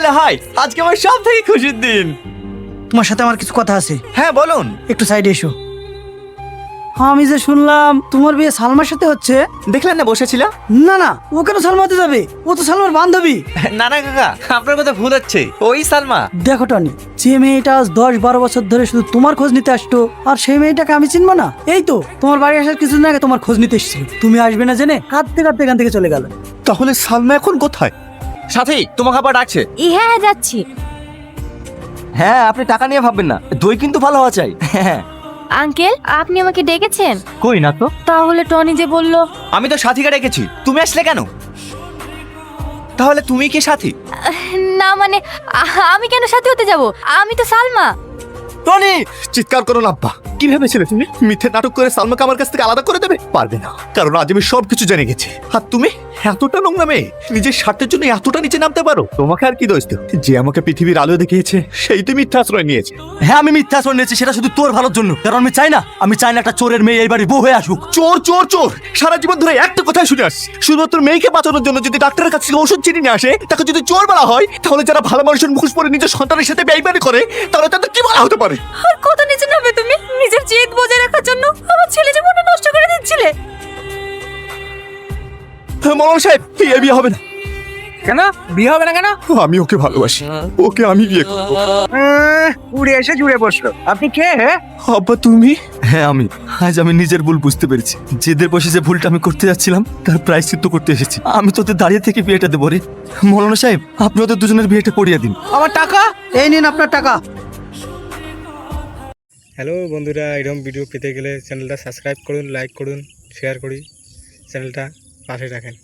বললে হয়, আজকে আমার সব থেকে খুশির দিন। তোমার সাথে আমার কিছু কথা আছে। হ্যাঁ বলুন। একটু সাইডে এসো। আমি যে শুনলাম তোমার বিয়ে সালমার সাথে হচ্ছে। দেখলেন না বসেছিল। না না, ও কেন সালমাতে যাবে? ও তো সালমার বান্ধবী। না না কাকা, আপনার কথা ভুল হচ্ছে, ওই সালমা। দেখো টনি, যে মেয়েটা আজ 10-12 বছর ধরে শুধু তোমার খোঁজ নিতে আসতো, আর সেই মেয়েটাকে আমি চিনবো না? এই তো তোমার বাড়ি আসার কিছুদিন আগে তোমার খোঁজ নিতে এসেছিল, তুমি আসবে না জেনে কাঁদতে কাঁদতে এখান থেকে চলে গেল। তাহলে সালমা এখন কোথায়? সাথী, তোমাকে আবার ডাকছে। হ্যাঁ হ্যাঁ যাচ্ছি। হ্যাঁ, আপনি টাকা নিয়ে ভাববেন না, দই কিন্তু ভালো হওয়া চাই। হ্যাঁ। আঙ্কেল, আপনি আমাকে ডেকেছেন? কই না তো। তাহলে টনি যে বলল। আমি তো সাথীকে ডেকেছি, তুমি আসলে কেন? তাহলে তুমি কি সাথী? না মানে, আমি কেন সাথে হতে যাব? আমি তো সালমা। টনি, চিৎকার করো না আব্বা। কি ভেবেছিলে তুমি মিথ্যে নাটক করে সালমাকে আমার কাছ থেকে আলাদা করে দেবে? পারবে না, কারণ আজ আমি সবকিছু জেনে গেছি। আর তুমি এতটা নোংরা মেয়ে, নিজের স্বার্থের জন্য এতটা নিচে নামতে পারো? তোমাকে আর কি দোষ দেব? যে আমাকে পৃথিবীর আলো দেখিয়েছে সেই তুমি মিথ্যা আশ্রয় নিয়েছে। হ্যাঁ, আমি মিথ্যা আশ্রয় নিয়েছি, সেটা শুধু তোর ভালোর জন্য। কারণ আমি চাই না একটা চোরের মেয়ে এই বাড়ি বউ হয়ে আসুক। চোর চোর চোর, সারা জীবন ধরে একটা কথাই শুনে আসছি, শুধুমাত্র মেয়েকে বাঁচানোর জন্য যদি ডাক্তারের কাছে থেকে ওষুধ চিনি নিয়ে আসে তাকে যদি চোর বলা হয়, তাহলে যারা ভালো মানুষের মুখোশ পরে নিজের সন্তানের সাথে বেইমানি করে তাহলে তাদের কি বলা হতে পারে? আর কত নিচে নামবে তুমি? নিজের জেদ বজায় রাখার জন্য আমার ছেলে জীবনটা নষ্ট করে দিচ্ছিলে। মৌলানা সাহেব, এই বিয়ে হবে না। কেন বিয়ে হবে না কেন? আমি ওকে ভালোবাসি, ওকে আমি বিয়ে করবো। উড়ে এসে জুড়ে বসলো। আপনি কে? হ্যাঁ, আব্বা তুমি? হ্যাঁ, আজ আমি নিজের ভুল বুঝতে পেরেছি। জেদের বসে যে ভুলটা আমি করতে যাচ্ছিলাম তার প্রায়শ্চিত্ত করতে এসেছি। আমি তোদের দাঁড়িয়ে থেকে বিয়েটা দেবো রে। মৌলানা সাহেব, আপনি ওদের দুজনের বিয়েটা পড়িয়ে দিন। আমার টাকা। এই নিন আপনার টাকা। হ্যালো বন্ধুরা, এরকম ভিডিও পেতে গেলে চ্যানেলটা সাবস্ক্রাইব করুন, লাইক করুন, শেয়ার করি, চ্যানেলটা পাশে রাখেন।